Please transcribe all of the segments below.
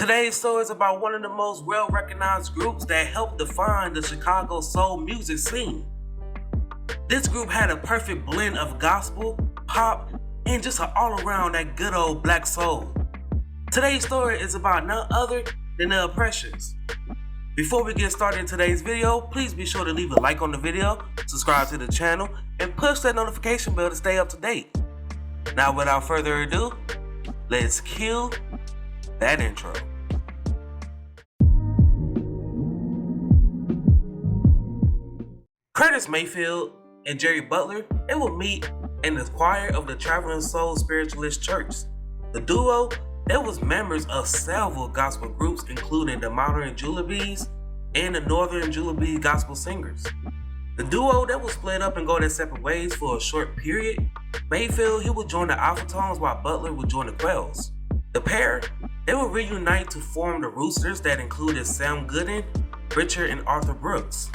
Today's story is about one of the most well-recognized groups that helped define the Chicago soul music scene. This group had a perfect blend of gospel, pop, and just an all-around that good old black soul. Today's story is about none other than the Impressions. Before we get started in today's video, please be sure to leave a like on the video, subscribe to the channel, and push that notification bell to stay up to date. Now without further ado, let's cue that intro. Post-Mayfield and Jerry Butler, they will meet in the choir of the Traveling Soul Spiritualist Church. The duo, they was members of several gospel groups including the Modern Jubilees and the Northern Jubilee Gospel Singers. The duo, they will split up and go their separate ways for a short period. Mayfield, he would join the Alphatones while Butler would join the Quells. The pair, they would reunite to form the Roosters that included Sam Gooden, Richard, and Arthur Brooks.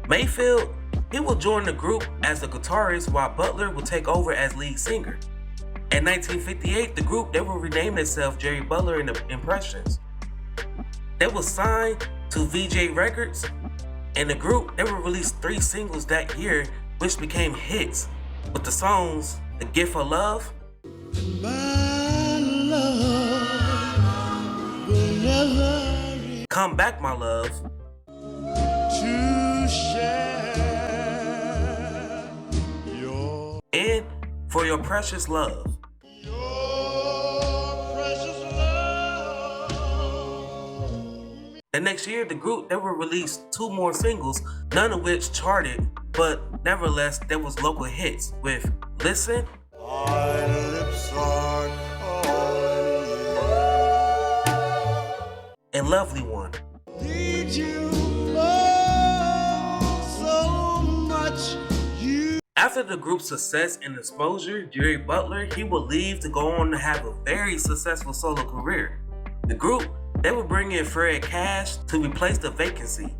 Mayfield, he will join the group as the guitarist while Butler will take over as lead singer. In 1958, the group, they will rename themselves Jerry Butler and the Impressions. They will sign to VJ Records, and the group, they will release 3 singles that year which became hits with the songs The Gift of Love, My love will never Come Back My Love, to share and For Your Precious Love. your precious love. The next year, the group, they will release 2 more singles, none of which charted, but nevertheless, there was local hits with Listen My lips are calling and Lovely One. you. Need you oh, so much. You After the group's success and exposure, Jerry Butler, he would leave to go on to have a very successful solo career. The group, they would bring in Fred Cash to replace the vacancy,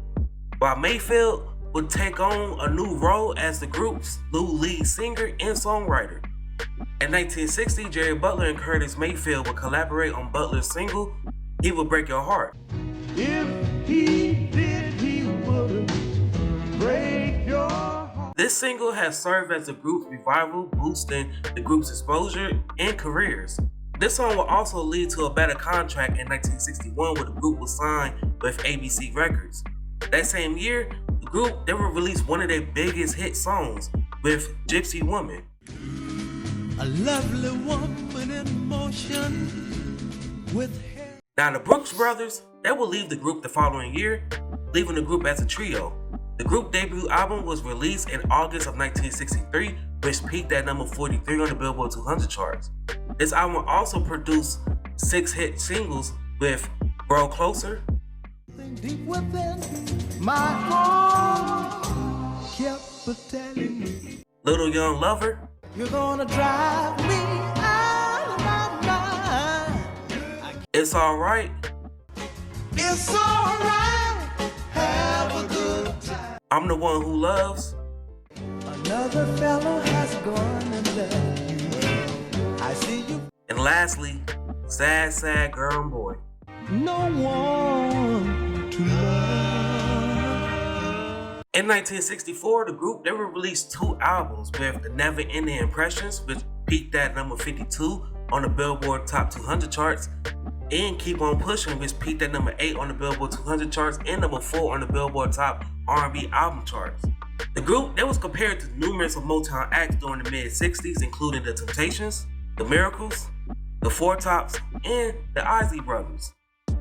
while Mayfield would take on a new role as the group's new lead singer and songwriter. In 1960, Jerry Butler and Curtis Mayfield would collaborate on Butler's single, He Will Break Your Heart. if he did, he wouldn't break your heart. This single has served as the group's revival, boosting the group's exposure and careers. This song will also lead to a better contract in 1961 where the group was signed with ABC Records. That same year, the group, they will release one of their biggest hit songs with Gypsy Woman. A lovely woman in motion with hair. Now the Brooks Brothers, they will leave the group the following year, leaving the group as a trio. The group debut album was released in August of 1963, which peaked at number 43 on the Billboard 200 charts. This album also produced 6 hit singles with Grow Closer, Deep within my heart kept telling me Little Young Lover, you're gonna drive me out of my mind. It's Alright, It's alright, have a good time. I'm the One Who Loves, Another fellow has gone and left you. I see you. and lastly, Sad Sad Girl and Boy. No one to love. In 1964, the group, they will release 2 albums with The Never Ending Impressions, which peaked at number 52 on the Billboard Top 200 charts, and Keep On Pushing, which peaked at number 8 on the Billboard 200 charts and number 4 on the Billboard Top R&B album charts. The group, they was compared to numerous of MOTOWN acts during the mid-60s, including The Temptations, The Miracles, The Four Tops, and the Isley Brothers.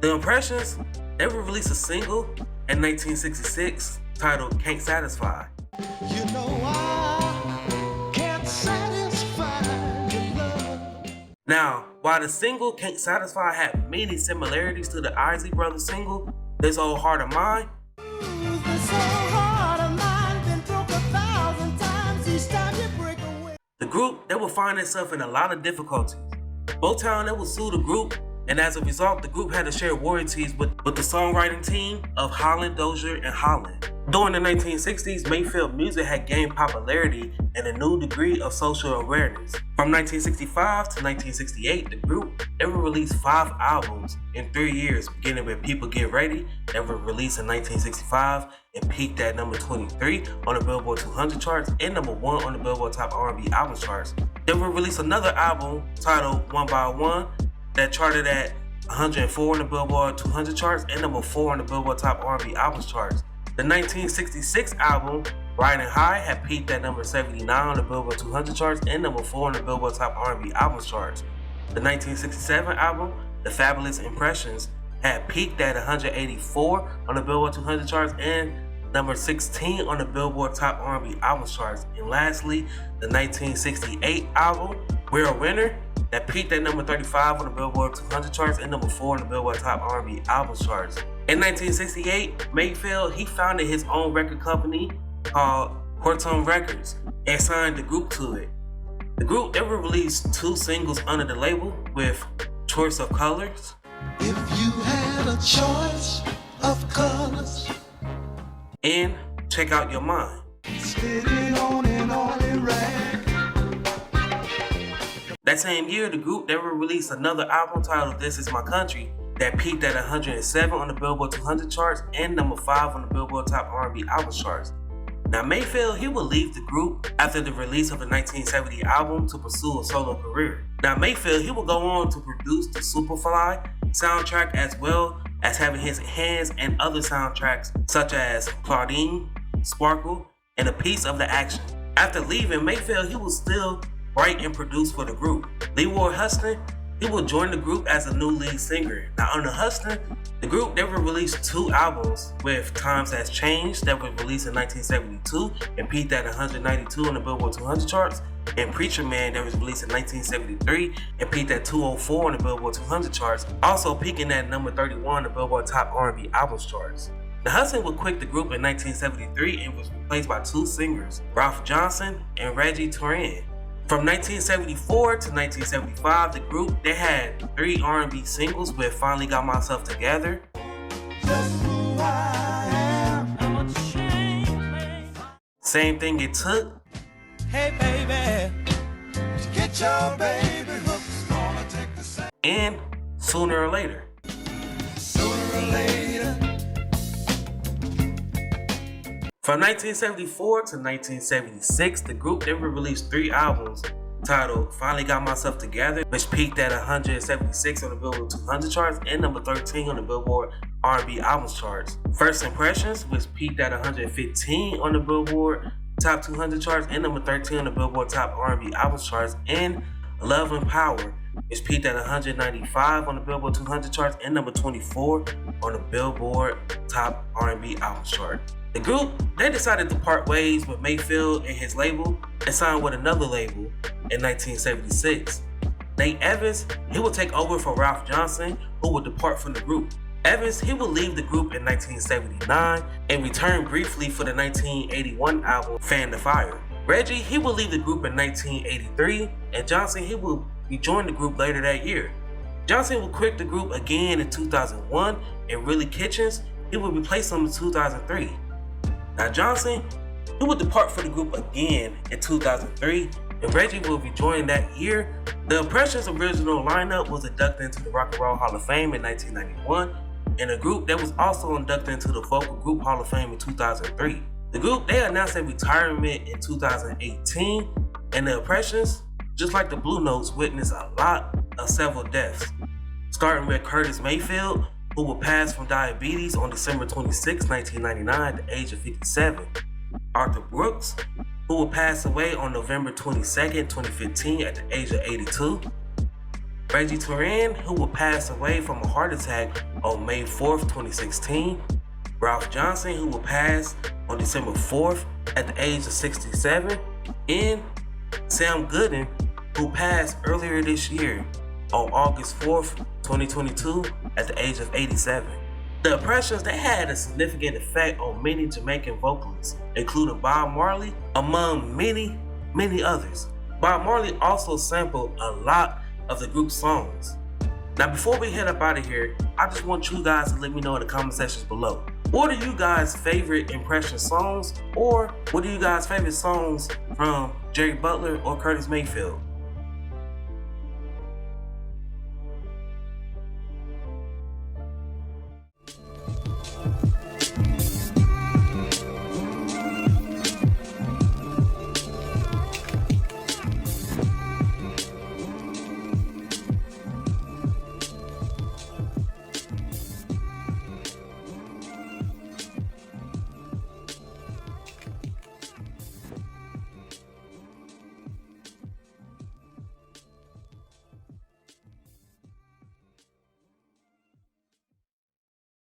The Impressions, they will release a single in 1966 titled Can't Satisfy. You know I can't satisfy your love. Now, while the single Can't Satisfy had many similarities to the Isley Brothers single, This Old Heart of Mine, This old heart of mine been broke 1,000 times. Each time you break away. the group, they will find itself in a lot of difficulties. MOTOWN, they will sue the group and as a result, the group had to share royalties with the songwriting team of Holland, Dozier, and Holland. During the 1960s, Mayfield music had gained popularity and a new degree of social awareness. From 1965 to 1968, the group ever released 5 albums in 3 years, beginning with People Get Ready, that was released in 1965 and peaked at number 23 on the Billboard 200 charts and number 1 on the Billboard Top R&B Albums charts. They will release another album titled One by One that charted at 104 on the Billboard 200 charts and number 4 on the Billboard Top R&B Albums charts. The 1966 album, Riding High, had peaked at number 79 on the Billboard 200 charts and number 4 on the Billboard Top R&B Albums charts. The 1967 album, The Fabulous Impressions, had peaked at 184 on the Billboard 200 charts and number 16 on the Billboard Top R&B Albums charts. And lastly, the 1968 album, We're a Winner, that peaked at number 35 on the Billboard 200 charts and number 4 on the Billboard Top R&B Albums charts. In 1968, Mayfield, he founded his own record company called MOTOWN Records and signed the group to it. The group ever released 2 singles under the label with Choice of Colors. If you had a choice of colors, And Check Out Your Mind. spitting on an oily rag. That same year, the group ever released another album titled This Is My Country that peaked at 107 on the Billboard 200 charts and number 5 on the Billboard Top R&B Albums charts. Now Mayfield, he would leave the group after the release of the 1970 album to pursue a solo career. Now Mayfield, he would go on to produce the Superfly soundtrack as well as having his hands in other soundtracks such as Claudine, Sparkle, and A Piece of the Action. After leaving, Mayfield, he was still write and produce for the group. Leroy Huston, he will join the group as a new lead singer. Now under Huston, the group never released 2 albums with Times Has Changed that was released in 1972 and peaked at 192 on the Billboard 200 charts, and Preacher Man that was released in 1973 and peaked at 204 on the Billboard 200 charts, also peaking at number 31 on the Billboard Top R&B Albums charts. Now Huston would quit the group in 1973 and was replaced by 2 singers, Ralph Johnson and Reggie Turan. From 1974 to 1975, the group, they had 3 R&B singles with Finally Got Myself Together, Just who I am. I'm ashamed. Same Thing It Took, Hey baby, get your baby hooks, gonna take the same. and Sooner or Later. Sooner or later. From 1974 to 1976, the group ever released 3 albums titled Finally Got Myself Together, which peaked at 176 on the Billboard 200 charts and number 13 on the Billboard R&B Albums charts. First Impressions, which peaked at 115 on the Billboard Top 200 charts and number 13 on the Billboard Top R&B Albums charts, and Love and Power, which peaked at 195 on the Billboard 200 charts and number 24 on the Billboard Top R&B Albums chart. The group, they decided to part ways with Mayfield and his label and signed with another label in 1976. Nate Evans, he would take over for Ralph Johnson, who would depart from the group. Evans, he would leave the group in 1979 and return briefly for the 1981 album Fan the Fire. Reggie, he would leave the group in 1983, and Johnson, he would rejoin the group later that year. Johnson would quit the group again in 2001, and Willie Kitchens, he would replace him in 2003. Now Johnson, he would depart from the group again in 2003, and Reggie will rejoin that year. The Impressions' original lineup was inducted into the Rock and Roll Hall of Fame in 1991, and a group that was also inducted into the Vocal Group Hall of Fame in 2003. The group, they announced their retirement in 2018, and the Impressions, just like the Blue Notes, witnessed a lot of several deaths, starting with Curtis Mayfield, who would pass from diabetes on December 26, 1999 at the age of 57. Arthur Brooks, who would pass away on November 22, 2015 at the age of 82. Reggie Turan, who would pass away from a heart attack on May 4th, 2016. Ralph Johnson, who would pass on December 4th at the age of 67. And Sam Gooden, who passed earlier this year on August 4th, 2022 at the age of 87. The Impressions, they had a significant effect on many Jamaican vocalists, including Bob Marley, among many others. Bob Marley also sampled a lot of the group's songs. Now before we head up out of here, I just want you guys to let me know in the comment sections below. What are you guys' favorite impression songs, or what are you guys' favorite songs from Jerry Butler or Curtis Mayfield?